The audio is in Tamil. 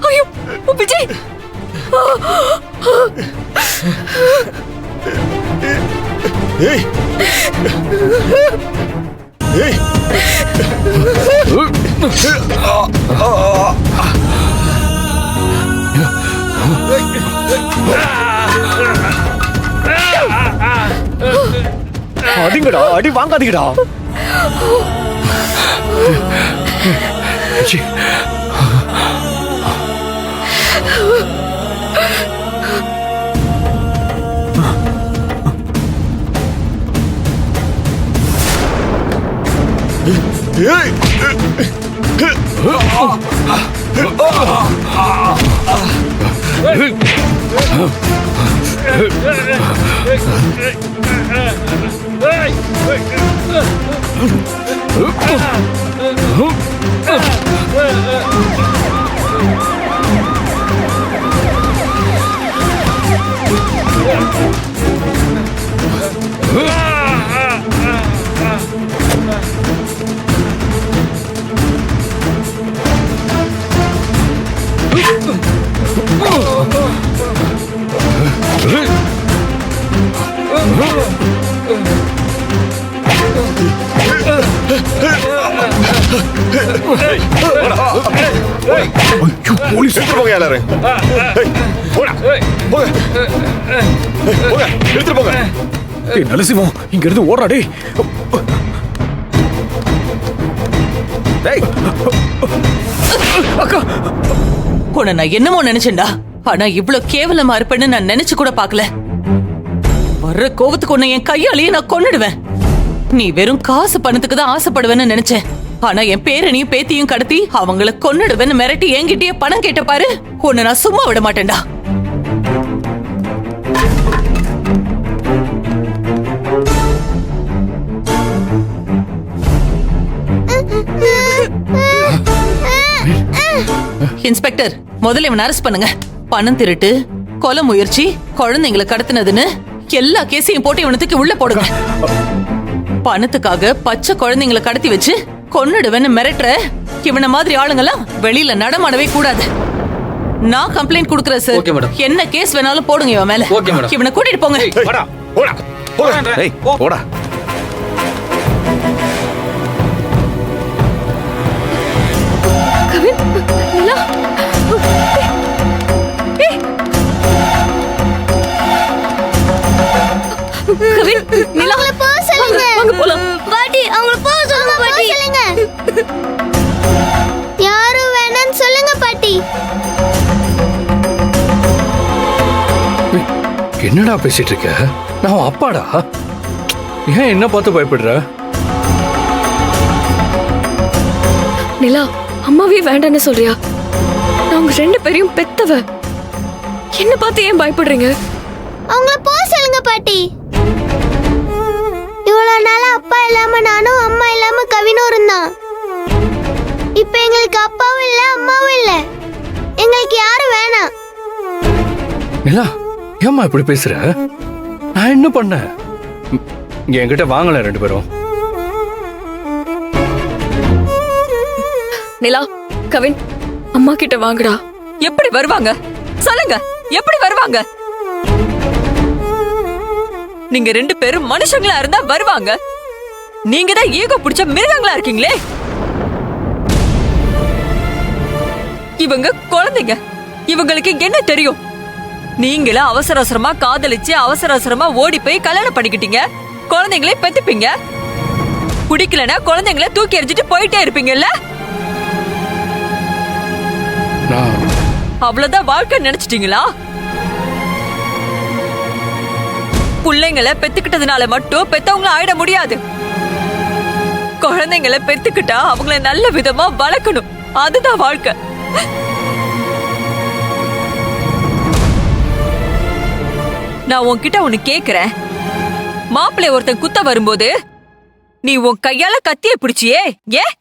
ஐயோ விஜய், ஏய் ஏய் அடிங்கடா, அடி வாங்காதீங்கடா. போலீஸ் போங்க எல்லாரும். எடுத்துட்டு போங்க. நரசிம்மம் இங்க இருந்து ஓடுறாடே. அக்கா, உன்னை நான் என்னமோ நினைச்சேன்டா, ஆனா இவ்வளவு கேவலமா இருப்பேன்னு நான் நினைச்சு கூட பாக்கல. வர்ற கோவத்துக்கு உன்னை என் கையாலேயே நான் கொன்னுடுவேன். நீ வெறும் காசு பணத்துக்கு தான் ஆசைப்படுவேன்னு நினைச்சேன். ஆனா என் பேரனையும் பேத்தியும் கடத்தி அவங்கள கொன்னுடுவேன்னு மிரட்டி என்கிட்டயே பணம் கேட்ட பாரு, உன்னை நான் சும்மா விட மாட்டேன்டா. இன்ஸ்பெக்டர், முதல்ல இவனை அரெஸ்ட் பண்ணுங்க. பணம் திருட்டு, கொலை முயற்சி, குழந்தைங்களை கடத்தினதுன்னு எல்லா கேஸையும் போட்டு இவனுக்கு உள்ள போடுங்க. பணத்துக்காக பச்சை குழந்தைங்களை கடத்தி வச்சு கொன்னுடுவேன்னு மிரட்டுற இவன மாதிரி ஆளுங்கெல்லாம் வெளியில நடமாடவே கூடாது. நான் கம்ப்ளைண்ட் கொடுக்கறேன் சார். என்ன கேஸ் வேணாலும் போடுங்க இவன் மேல. இவனை கூட்டிட்டு போங்க. போடா போடா போடா. ஏய் போடா. கவின், நிலா. கவின், நிலா, போ சொல்லுங்க. வாங்க போலாம். பாட்டி, அவங்கள போ சொல்லுங்க பாட்டி. சொல்லுங்க. யாரும் வேணாம்னு சொல்லுங்க பாட்டி. என்னடா பேசிட்டு இருக்க? நான் அப்பாடா. ஏன் என்ன பார்த்து பயப்படுற? நிலா, அம்மாவே வேண்டான்னு சொல்றியா? நான் உங்க ரெண்டு பேரையும் பெத்தவ. என்ன பார்த்து ஏன் பயப்படுறீங்க? அவங்கள போ சொல்லுங்க பாட்டி. இவ்வளவு நாளா அப்பா இல்லாம நானும், அம்மா இல்லாம கவினும் இருந்தான். இப்ப எங்களுக்கு அப்பாவும் இல்ல, அம்மாவும் இல்ல. எங்களுக்கு யாரும் வேணாம். நிலா, ஏம்மா இப்படி பேசுற? நான் என்ன பண்ணேன்? என்கிட்ட வாங்கல ரெண்டு பேரும். நிலா, கவின், அம்மா கிட்ட வாங்கடா. எப்படி வருவாங்க சொல்லுங்க? எப்படி வருவாங்க? நீங்க ரெண்டு பேரும் மனுஷங்களா இருந்தா வருவாங்க. நீங்க தான் ஈகோ பிடிச்ச மிருகங்களா இருக்கீங்களே. இவங்க குழந்தைங்க, இவங்களுக்கு என்ன தெரியும்? நீங்களும் அவசர அவசரமா காதலிச்சு அவசர அவசரமா ஓடி போய் கல்யாணம் பண்ணிக்கிட்டீங்க. குழந்தைங்களே பெத்துப்பீங்க. பிடிக்கலன்னா குழந்தைங்கள தூக்கி எறிஞ்சிட்டு போயிட்டே இருப்பீங்கல்ல. அவ்வளவுதான் வாழ்க்கை நினைச்சிட்டீங்களா? பிள்ளைங்களை பெத்துக்கிட்டதுனால மட்டும் பெத்தவங்கள ஆயிட முடியாது. குழந்தைங்களை பெத்துக்கிட்டா அவங்கள நல்ல விதமா வளர்க்கணும். அதுதான் வாழ்க்கை. நான் உன்கிட்ட ஒண்ணு கேக்குறேன். மாப்பிள்ளை ஒருத்தன் குத்த வரும்போது நீ உன் கையால கத்திய பிடிச்சியே, ஏன்?